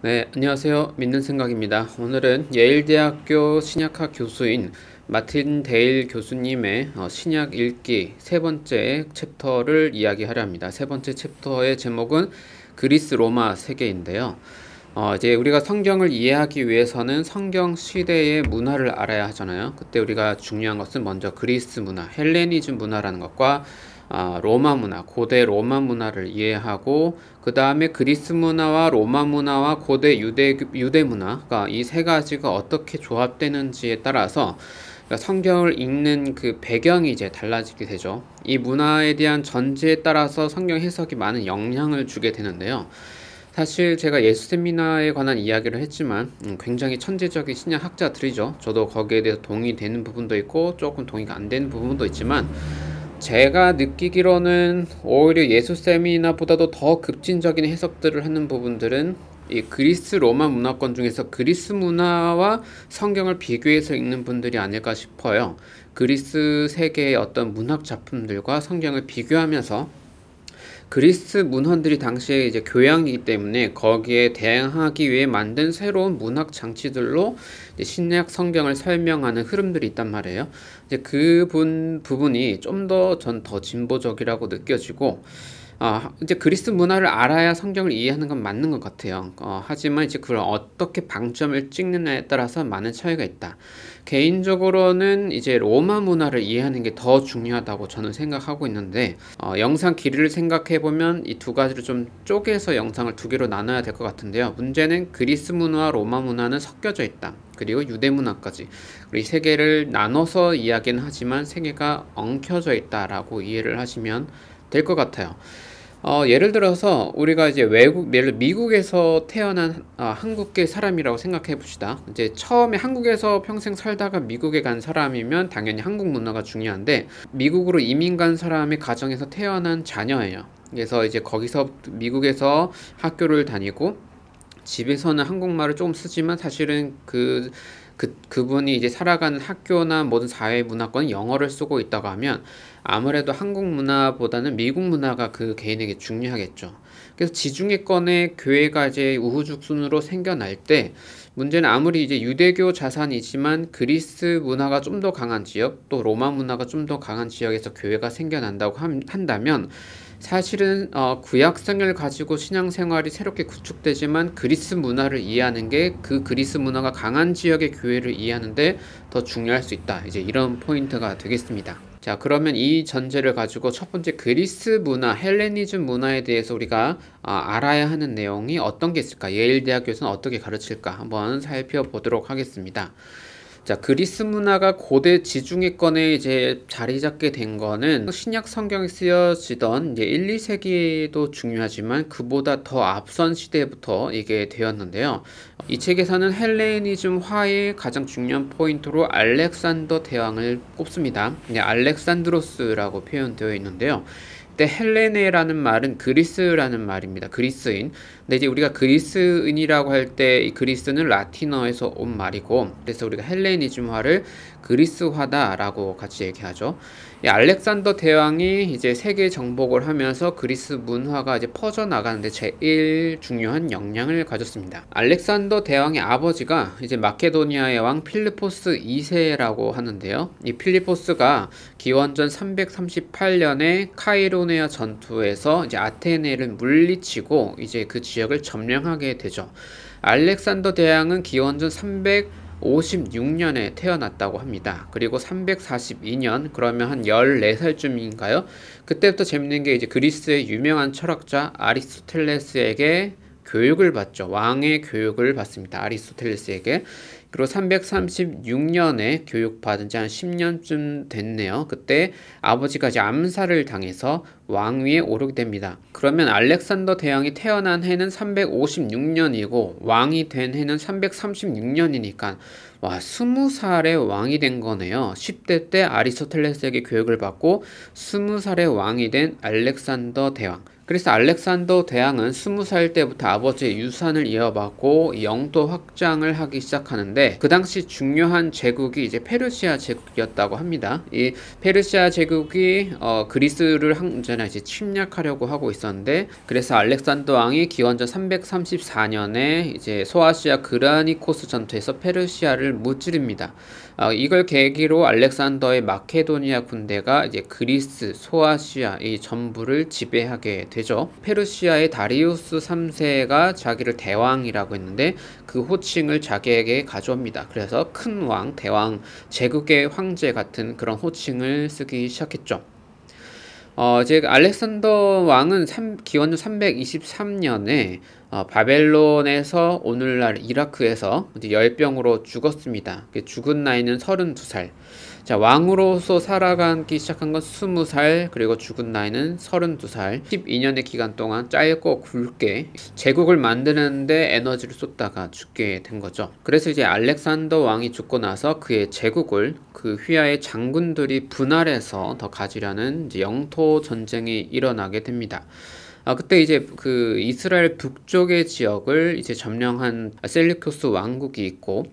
네, 안녕하세요. 믿는 생각입니다. 오늘은 예일대학교 신약학 교수인 마틴 데일 교수님의 신약 읽기 세 번째 챕터를 이야기하려 합니다. 세 번째 챕터의 제목은 그리스 로마 세계인데요. 이제 우리가 성경을 이해하기 위해서는 성경 시대의 문화를 알아야 하잖아요. 그때 우리가 중요한 것은 먼저 그리스 문화, 헬레니즘 문화라는 것과 로마 문화, 고대 로마 문화를 이해하고 그 다음에 그리스 문화와 로마 문화와 고대 유대 문화가 이 세 가지가 어떻게 조합되는지에 따라서 그러니까 성경을 읽는 그 배경이 이제 달라지게 되죠. 이 문화에 대한 전제에 따라서 성경 해석이 많은 영향을 주게 되는데요. 사실 제가 예수 세미나에 관한 이야기를 했지만 굉장히 천재적인 신약 학자들이죠. 저도 거기에 대해서 동의되는 부분도 있고 조금 동의가 안 되는 부분도 있지만 제가 느끼기로는 오히려 예수 세미나보다도 더 급진적인 해석들을 하는 부분들은 이 그리스 로마 문화권 중에서 그리스 문화와 성경을 비교해서 읽는 분들이 아닐까 싶어요. 그리스 세계의 어떤 문학 작품들과 성경을 비교하면서 그리스 문헌들이 당시에 이제 교양이기 때문에 거기에 대항하기 위해 만든 새로운 문학 장치들로 이제 신약 성경을 설명하는 흐름들이 있단 말이에요. 이제 부분이 좀 더 전 더 진보적이라고 느껴지고 이제 그리스 문화를 알아야 성경을 이해하는 건 맞는 것 같아요. 하지만 이제 그걸 어떻게 방점을 찍느냐에 따라서 많은 차이가 있다. 개인적으로는 이제 로마 문화를 이해하는 게 더 중요하다고 저는 생각하고 있는데, 영상 길이를 생각해보면 이 두 가지를 좀 쪼개서 영상을 두 개로 나눠야 될 것 같은데요. 문제는 그리스 문화와 로마 문화는 섞여져 있다. 그리고 유대 문화까지. 우리 세 개를 나눠서 이야기는 하지만 세 개가 엉켜져 있다라고 이해를 하시면 될 것 같아요. 예를 들어서 우리가 이제 미국에서 태어난 한국계 사람이라고 생각해 봅시다. 이제 처음에 한국에서 평생 살다가 미국에 간 사람이면 당연히 한국 문화가 중요한데 미국으로 이민 간 사람의 가정에서 태어난 자녀예요. 그래서 이제 거기서 미국에서 학교를 다니고 집에서는 한국말을 조금 쓰지만 사실은 그분이 이제 살아가는 학교나 모든 사회 문화권은 영어를 쓰고 있다고 하면 아무래도 한국 문화보다는 미국 문화가 그 개인에게 중요하겠죠. 그래서 지중해권의 교회가 이제 우후죽순으로 생겨날 때 문제는 아무리 이제 유대교 자산이지만 그리스 문화가 좀 더 강한 지역, 또 로마 문화가 좀 더 강한 지역에서 교회가 생겨난다고 한다면 사실은 구약성을 가지고 신앙생활이 새롭게 구축되지만 그리스 문화를 이해하는 게 그 그리스 문화가 강한 지역의 교회를 이해하는데 더 중요할 수 있다. 이제 이런 포인트가 되겠습니다. 자, 그러면 이 전제를 가지고 첫 번째 그리스 문화, 헬레니즘 문화에 대해서 우리가 알아야 하는 내용이 어떤 게 있을까? 예일대학교에서는 어떻게 가르칠까? 한번 살펴보도록 하겠습니다. 자, 그리스 문화가 고대 지중해권에 이제 자리 잡게 된 거는 신약 성경에 쓰여지던 이제 1, 2세기도 중요하지만 그보다 더 앞선 시대부터 이게 되었는데요. 이 책에서는 헬레니즘화의 가장 중요한 포인트로 알렉산더 대왕을 꼽습니다. 알렉산드로스라고 표현되어 있는데요. 근데 헬레네라는 말은 그리스라는 말입니다. 그리스인. 근데 이제 우리가 그리스인이라고 할 때 이 그리스는 라틴어에서 온 말이고, 그래서 우리가 헬레니즘화를 그리스화다라고 같이 얘기하죠. 이 알렉산더 대왕이 이제 세계 정복을 하면서 그리스 문화가 이제 퍼져 나가는데 제일 중요한 영향을 가졌습니다. 알렉산더 대왕의 아버지가 이제 마케도니아의 왕 필리포스 2세라고 하는데요. 이 필리포스가 기원전 338년에 카이로네아 전투에서 이제 아테네를 물리치고 이제 그 지역을 점령하게 되죠. 알렉산더 대왕은 기원전 356년에 태어났다고 합니다. 그리고 342년, 그러면 한 14살쯤인가요? 그때부터 재밌는 게 이제 그리스의 유명한 철학자 아리스토텔레스에게 교육을 받죠. 왕의 교육을 받습니다. 아리스토텔레스에게. 그리고 336년에 교육받은 지 한 10년쯤 됐네요. 그때 아버지가 이제 암살을 당해서 왕위에 오르게 됩니다. 그러면 알렉산더 대왕이 태어난 해는 356년이고 왕이 된 해는 336년이니까 와, 20살에 왕이 된 거네요. 10대 때 아리스토텔레스에게 교육을 받고 20살에 왕이 된 알렉산더 대왕. 그래서 알렉산더 대왕은 20살 때부터 아버지의 유산을 이어받고 영토 확장을 하기 시작하는데, 그 당시 중요한 제국이 이제 페르시아 제국이었다고 합니다. 이 페르시아 제국이 그리스를 언제나 이제 침략하려고 하고 있었는데, 그래서 알렉산더 왕이 기원전 334년에 이제 소아시아 그라니코스 전투에서 페르시아를 무찌릅니다. 이걸 계기로 알렉산더의 마케도니아 군대가 이제 그리스, 소아시아 이 전부를 지배하게 되죠. 페르시아의 다리우스 3세가 자기를 대왕이라고 했는데 그 호칭을 자기에게 가져옵니다. 그래서 큰 왕, 대왕, 제국의 황제 같은 그런 호칭을 쓰기 시작했죠. 이제 알렉산더 왕은 기원전 323년에 바벨론에서 오늘날 이라크에서 이제 열병으로 죽었습니다. 죽은 나이는 32살. 자, 왕으로서 살아가기 시작한 건 20살, 그리고 죽은 나이는 32살. 12년의 기간 동안 짧고 굵게 제국을 만드는데 에너지를 쏟다가 죽게 된 거죠. 그래서 이제 알렉산더 왕이 죽고 나서 그의 제국을 그 휘하의 장군들이 분할해서 더 가지려는 이제 영토 전쟁이 일어나게 됩니다. 그때 이제 그 이스라엘 북쪽의 지역을 이제 점령한 셀류쿠스 왕국이 있고,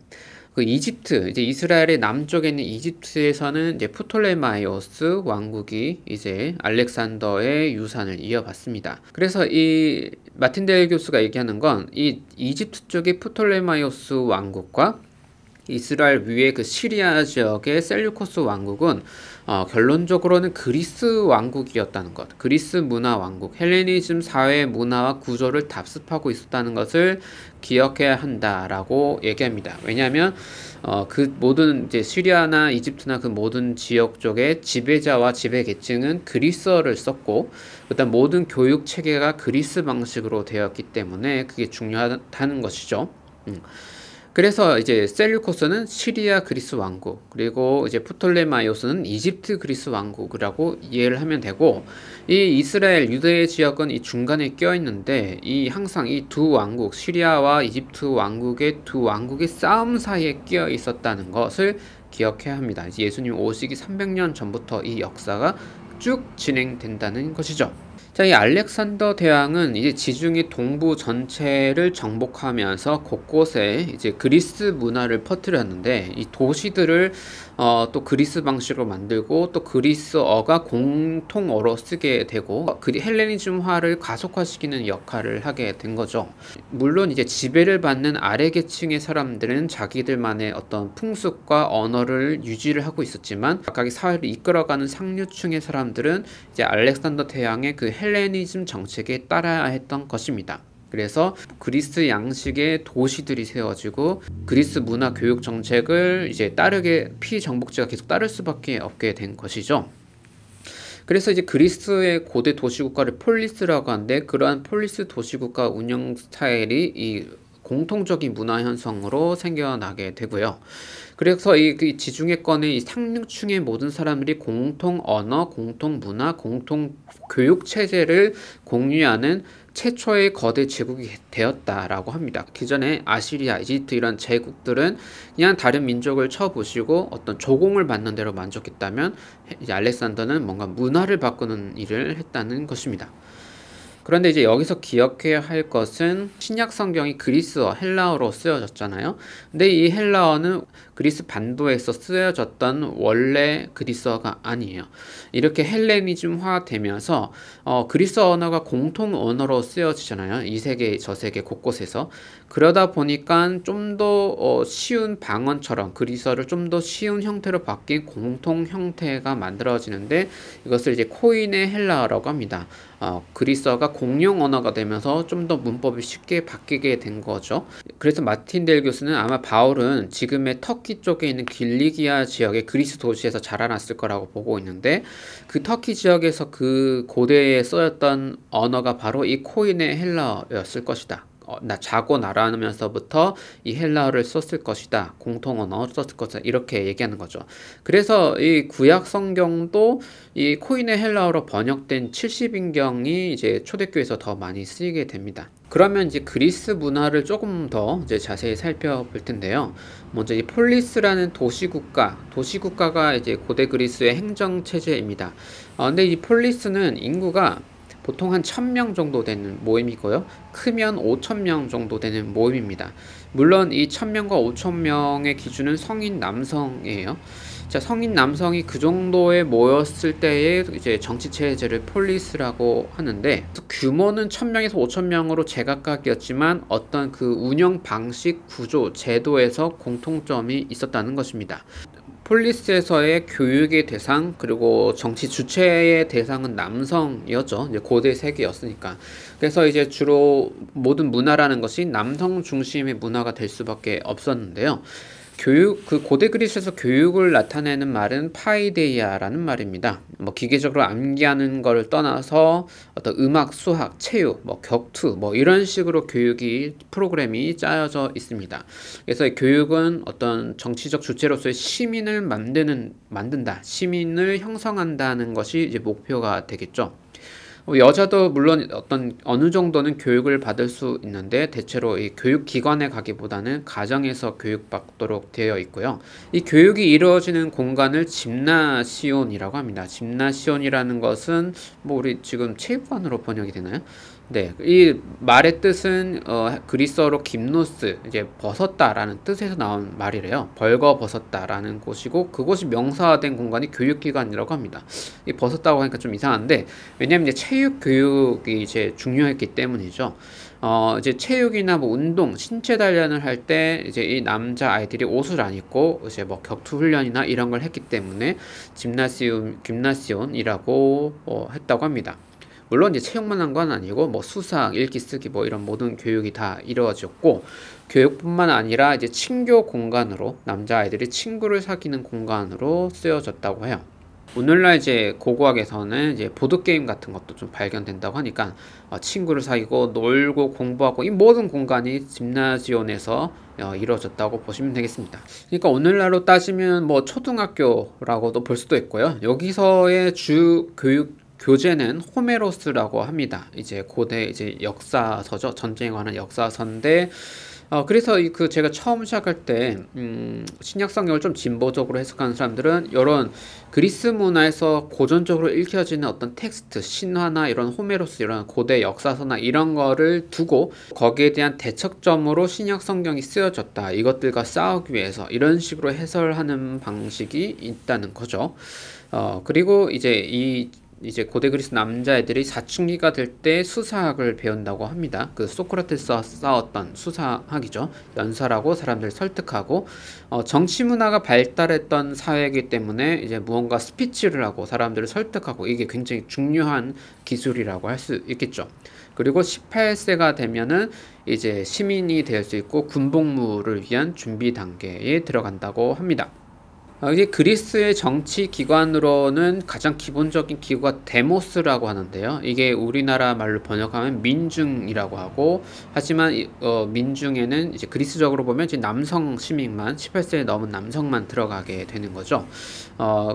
그 이집트, 이제 이스라엘의 남쪽에 있는 이집트에서는 이제 프톨레마이오스 왕국이 이제 알렉산더의 유산을 이어받습니다. 그래서 이 마틴데일 교수가 얘기하는 건 이 이집트 쪽의 프톨레마이오스 왕국과 이스라엘 위의 그 시리아 지역의 셀류코스 왕국은 결론적으로는 그리스 왕국이었다는 것, 그리스 문화 왕국, 헬레니즘 사회 문화와 구조를 답습하고 있었다는 것을 기억해야 한다라고 얘기합니다. 왜냐하면 그 모든 이제 시리아나 이집트나 그 모든 지역 쪽의 지배자와 지배 계층은 그리스어를 썼고, 일단 모든 교육 체계가 그리스 방식으로 되었기 때문에 그게 중요하다는 것이죠. 그래서 이제 셀류코스는 시리아 그리스 왕국, 그리고 이제 프톨레마이오스는 이집트 그리스 왕국이라고 이해를 하면 되고, 이 이스라엘 유대 지역은 이 중간에 껴 있는데 이 항상 이 두 왕국, 시리아와 이집트 왕국의 두 왕국이 싸움 사이에 끼어 있었다는 것을 기억해야 합니다. 예수님 오시기 300년 전부터 이 역사가 쭉 진행된다는 것이죠. 자, 이 알렉산더 대왕은 이제 지중해 동부 전체를 정복하면서 곳곳에 이제 그리스 문화를 퍼뜨렸는데, 이 도시들을 또 그리스 방식으로 만들고, 또 그리스어가 공통어로 쓰게 되고, 헬레니즘화를 가속화시키는 역할을 하게 된 거죠. 물론 이제 지배를 받는 아래 계층의 사람들은 자기들만의 어떤 풍습과 언어를 유지를 하고 있었지만, 각각의 사회를 이끌어가는 상류층의 사람들은 이제 알렉산더 대왕의 그 헬레니즘 정책에 따라야 했던 것입니다. 그래서 그리스 양식의 도시들이 세워지고 그리스 문화 교육 정책을 이제 피정복지가 계속 따를 수밖에 없게 된 것이죠. 그래서 이제 그리스의 고대 도시국가를 폴리스라고 하는데, 그러한 폴리스 도시국가 운영 스타일이 이 공통적인 문화 현상으로 생겨나게 되고요. 그래서 이 지중해권의 이 상류층의 모든 사람들이 공통 언어, 공통 문화, 공통 교육 체제를 공유하는 최초의 거대 제국이 되었다라고 합니다. 기존에 아시리아, 이집트 이런 제국들은 그냥 다른 민족을 쳐부시고 어떤 조공을 받는 대로 만족했다면, 이제 알렉산더는 뭔가 문화를 바꾸는 일을 했다는 것입니다. 그런데 이제 여기서 기억해야 할 것은 신약 성경이 그리스어, 헬라어로 쓰여졌잖아요. 근데 이 헬라어는 그리스 반도에서 쓰여졌던 원래 그리스어가 아니에요. 이렇게 헬레니즘화 되면서 그리스어 언어가 공통 언어로 쓰여지잖아요. 이 세계 저 세계 곳곳에서. 그러다 보니까 좀 더 쉬운 방언처럼 그리스어를 좀 더 쉬운 형태로 바뀐 공통 형태가 만들어지는데, 이것을 이제 코인의 헬라어라고 합니다. 그리스어가 공용 언어가 되면서 좀 더 문법이 쉽게 바뀌게 된 거죠. 그래서 마틴 델 교수는 아마 바울은 지금의 터키 쪽에 있는 길리기아 지역의 그리스 도시에서 자라났을 거라고 보고 있는데, 그 터키 지역에서 그 고대에 쓰였던 언어가 바로 이 코인의 헬라어였을 것이다. 자고 나라면서부터 이 헬라어를 썼을 것이다. 공통 언어 썼을 것이다. 이렇게 얘기하는 거죠. 그래서 이 구약 성경도 이 코인의 헬라어로 번역된 70인경이 이제 초대교회에서 더 많이 쓰이게 됩니다. 그러면 이제 그리스 문화를 조금 더 이제 자세히 살펴볼 텐데요. 먼저 이 폴리스라는 도시국가가 이제 고대 그리스의 행정 체제입니다. 근데 이 폴리스는 인구가 보통 한 1000명 정도 되는 모임이고요. 크면 5000명 정도 되는 모임입니다. 물론 이 1000명과 5000명의 기준은 성인 남성이에요. 자, 성인 남성이 그 정도에 모였을 때에 이제 정치체제를 폴리스라고 하는데, 규모는 1000명에서 5000명으로 제각각이었지만 어떤 그 운영 방식, 구조, 제도에서 공통점이 있었다는 것입니다. 폴리스에서의 교육의 대상, 그리고 정치 주체의 대상은 남성이었죠. 이제 고대 세계였으니까. 그래서 이제 주로 모든 문화라는 것이 남성 중심의 문화가 될 수밖에 없었는데요. 그 고대 그리스에서 교육을 나타내는 말은 파이데이아라는 말입니다. 뭐 기계적으로 암기하는 걸 떠나서 어떤 음악, 수학, 체육, 뭐 격투, 뭐 이런 식으로 프로그램이 짜여져 있습니다. 그래서 교육은 어떤 정치적 주체로서의 시민을 만든다, 시민을 형성한다는 것이 이제 목표가 되겠죠. 여자도 물론 어느 정도는 교육을 받을 수 있는데, 대체로 이 교육기관에 가기보다는 가정에서 교육받도록 되어 있고요. 이 교육이 이루어지는 공간을 짐나시온이라고 합니다. 짐나시온이라는 것은 뭐 우리 지금 체육관으로 번역이 되나요? 네, 이 말의 뜻은 그리스어로 김노스, 이제 벗었다라는 뜻에서 나온 말이래요. 벌거 벗었다라는 곳이고, 그곳이 명사화된 공간이 교육기관이라고 합니다. 이 벗었다고 하니까 좀 이상한데, 왜냐면 이제 체육 교육이 이제 중요했기 때문이죠. 이제 체육이나 뭐 운동, 신체 단련을 할 때 이제 이 남자 아이들이 옷을 안 입고 이제 뭐 격투 훈련이나 이런 걸 했기 때문에 김나시온이라고 했다고 합니다. 물론 이제 체육만 한 건 아니고 뭐 수상, 읽기, 쓰기 뭐 이런 모든 교육이 다 이루어졌고, 교육뿐만 아니라 이제 친교 공간으로, 남자아이들이 친구를 사귀는 공간으로 쓰여졌다고 해요. 오늘날 이제 고고학에서는 이제 보드게임 같은 것도 좀 발견된다고 하니까 친구를 사귀고 놀고 공부하고 이 모든 공간이 짐나지온에서 이루어졌다고 보시면 되겠습니다. 그러니까 오늘날로 따지면 뭐 초등학교라고도 볼 수도 있고요. 여기서의 주 교육 교재는 호메로스라고 합니다. 이제 고대 이제 역사서죠. 전쟁에 관한 역사서인데, 그래서 그 제가 처음 시작할 때 신약 성경을 좀 진보적으로 해석하는 사람들은 이런 그리스 문화에서 고전적으로 읽혀지는 어떤 텍스트, 신화나 이런 호메로스, 이런 고대 역사서나 이런 거를 두고 거기에 대한 대척점으로 신약 성경이 쓰여졌다, 이것들과 싸우기 위해서, 이런 식으로 해설하는 방식이 있다는 거죠. 그리고 이제 고대 그리스 남자애들이 사춘기가 될 때 수사학을 배운다고 합니다. 그 소크라테스와 싸웠던 수사학이죠. 연설하고 사람들 설득하고, 정치 문화가 발달했던 사회이기 때문에 이제 무언가 스피치를 하고 사람들을 설득하고, 이게 굉장히 중요한 기술이라고 할 수 있겠죠. 그리고 18세가 되면은 이제 시민이 될 수 있고 군복무를 위한 준비 단계에 들어간다고 합니다. 이게 그리스의 정치 기관으로는 가장 기본적인 기구가 데모스라고 하는데요. 이게 우리나라 말로 번역하면 민중이라고 하고, 하지만 민중에는 이제 그리스적으로 보면 이제 남성 시민만, 18세 넘은 남성만 들어가게 되는 거죠.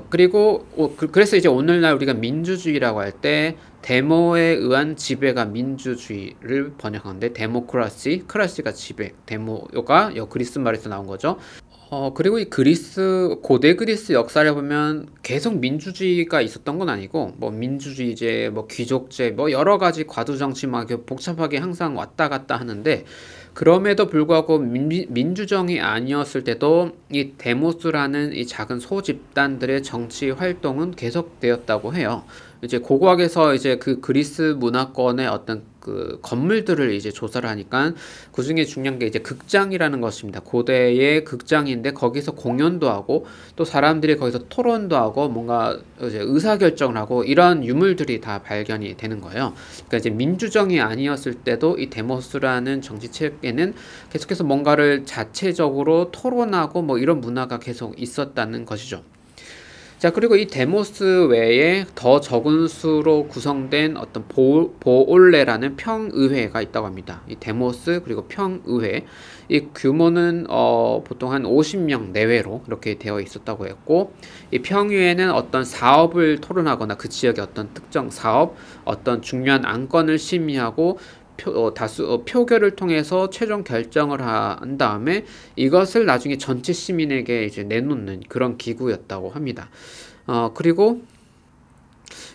그리고 그래서 이제 오늘날 우리가 민주주의라고 할 때 데모에 의한 지배가 민주주의를 번역하는데, 데모크라시, 크라시가 지배, 데모가 그리스 말에서 나온 거죠. 그리고 이 고대 그리스 역사를 보면 계속 민주주의가 있었던 건 아니고, 뭐 민주주의제, 뭐 귀족제, 뭐 여러 가지 과도정치 막 복잡하게 항상 왔다 갔다 하는데, 그럼에도 불구하고 민주정이 아니었을 때도 이 데모스라는 이 작은 소집단들의 정치 활동은 계속되었다고 해요. 이제 고고학에서 이제 그 그리스 문화권의 어떤 그 건물들을 이제 조사를 하니까 그 중에 중요한 게 이제 극장이라는 것입니다. 고대의 극장인데 거기서 공연도 하고 또 사람들이 거기서 토론도 하고 뭔가 이제 의사결정을 하고, 이런 유물들이 다 발견이 되는 거예요. 그러니까 이제 민주정이 아니었을 때도 이 데모스라는 정치체계는 계속해서 뭔가를 자체적으로 토론하고 뭐 이런 문화가 계속 있었다는 것이죠. 자, 그리고 이 데모스 외에 더 적은 수로 구성된 어떤 보올레라는 평의회가 있다고 합니다. 이 데모스 그리고 평의회, 이 규모는 보통 한 50명 내외로 이렇게 되어 있었다고 했고, 이 평의회는 어떤 사업을 토론하거나 그 지역의 어떤 특정 사업, 어떤 중요한 안건을 심의하고 표결을 통해서 최종 결정을 한 다음에 이것을 나중에 전체 시민에게 이제 내놓는 그런 기구였다고 합니다. 그리고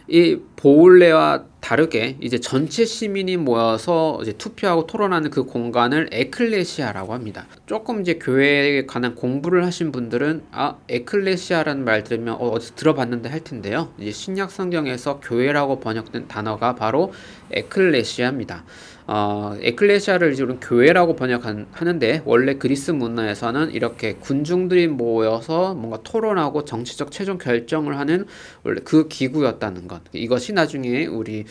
이 보울레와 다르게 이제 전체 시민이 모여서 이제 투표하고 토론하는 그 공간을 에클레시아라고 합니다. 조금 이제 교회에 관한 공부를 하신 분들은 에클레시아라는 말 들으면 어디서 들어봤는데 할 텐데요. 이제 신약 성경에서 교회라고 번역된 단어가 바로 에클레시아입니다. 에클레시아를 이제 우리는 교회라고 번역하는데 원래 그리스 문화에서는 이렇게 군중들이 모여서 뭔가 토론하고 정치적 최종 결정을 하는 원래 그 기구였다는 것. 이것이 나중에 우리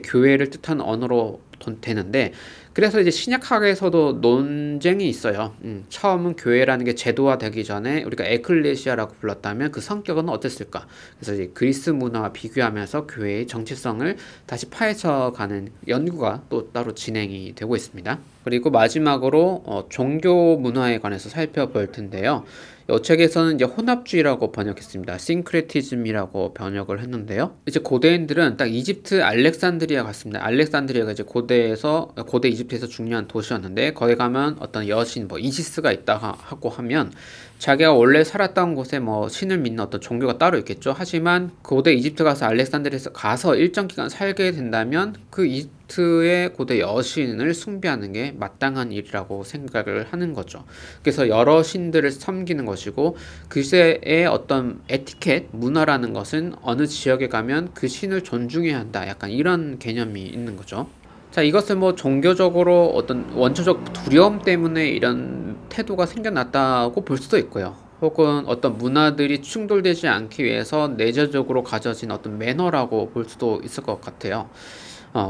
교회를 뜻하는 언어로 되는데, 그래서 이제 신약학에서도 논쟁이 있어요. 처음은 교회라는 게 제도화되기 전에 우리가 에클레시아라고 불렀다면 그 성격은 어땠을까? 그래서 이제 그리스 문화와 비교하면서 교회의 정체성을 다시 파헤쳐가는 연구가 또 따로 진행이 되고 있습니다. 그리고 마지막으로 종교 문화에 관해서 살펴볼 텐데요. 이 책에서는 이제 혼합주의라고 번역했습니다. 싱크레티즘이라고 번역을 했는데요. 이제 고대인들은 딱 이집트 알렉산드리아 같습니다. 알렉산드리아가 이제 고대 이집트에서 중요한 도시였는데, 거기 가면 어떤 여신 이시스가 있다 하고 하면 자기가 원래 살았던 곳에 신을 믿는 어떤 종교가 따로 있겠죠. 하지만 고대 이집트 가서 알렉산드리아에서 가서 일정 기간 살게 된다면 그 이집트의 고대 여신을 숭배하는 게 마땅한 일이라고 생각을 하는 거죠. 그래서 여러 신들을 섬기는 것이고, 그 시대의 어떤 에티켓, 문화라는 것은 어느 지역에 가면 그 신을 존중해야 한다. 약간 이런 개념이 있는 거죠. 자, 이것은 종교적으로 어떤 원초적 두려움 때문에 이런 태도가 생겨났다고 볼 수도 있고요. 혹은 어떤 문화들이 충돌되지 않기 위해서 내재적으로 가져진 어떤 매너라고 볼 수도 있을 것 같아요.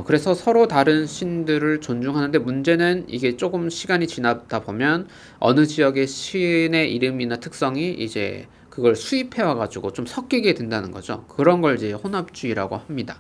그래서 서로 다른 신들을 존중하는데, 문제는 이게 조금 시간이 지나다 보면 어느 지역의 신의 이름이나 특성이 이제 그걸 수입해 와가지고 좀 섞이게 된다는 거죠. 그런 걸 이제 혼합주의라고 합니다.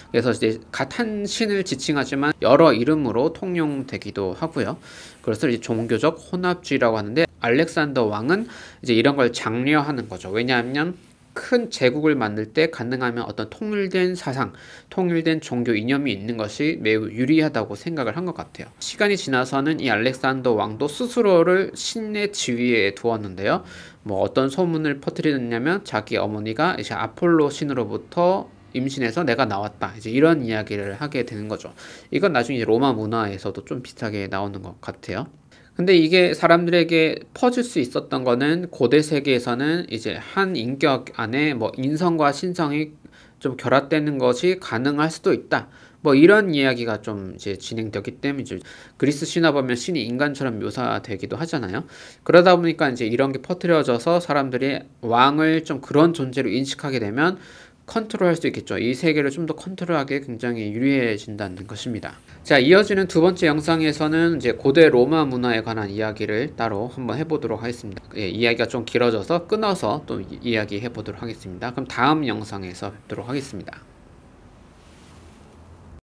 그래서 이제 같은 신을 지칭하지만 여러 이름으로 통용되기도 하고요. 그래서 이제 종교적 혼합주의라고 하는데, 알렉산더 왕은 이제 이런 걸 장려하는 거죠. 왜냐하면 큰 제국을 만들 때 가능하면 어떤 통일된 사상, 통일된 종교 이념이 있는 것이 매우 유리하다고 생각을 한 것 같아요. 시간이 지나서는 이 알렉산더 왕도 스스로를 신의 지위에 두었는데요. 어떤 소문을 퍼뜨리느냐면 자기 어머니가 이제 아폴로 신으로부터 임신해서 내가 나왔다, 이제 이런 이야기를 하게 되는 거죠. 이건 나중에 로마 문화에서도 좀 비슷하게 나오는 것 같아요. 근데 이게 사람들에게 퍼질 수 있었던 거는 고대 세계에서는 이제 한 인격 안에 인성과 신성이 좀 결합되는 것이 가능할 수도 있다. 이런 이야기가 좀 이제 진행되기 때문이죠. 그리스 신화 보면 신이 인간처럼 묘사되기도 하잖아요. 그러다 보니까 이제 이런 게 퍼뜨려져서 사람들이 왕을 좀 그런 존재로 인식하게 되면 컨트롤할 수 있겠죠. 이 세계를 좀 더 컨트롤하기에 굉장히 유리해진다는 것입니다. 자, 이어지는 두 번째 영상에서는 이제 고대 로마 문화에 관한 이야기를 따로 한번 해보도록 하겠습니다. 이야기가 좀 길어져서 끊어서 또 이야기 해보도록 하겠습니다. 그럼 다음 영상에서 뵙도록 하겠습니다.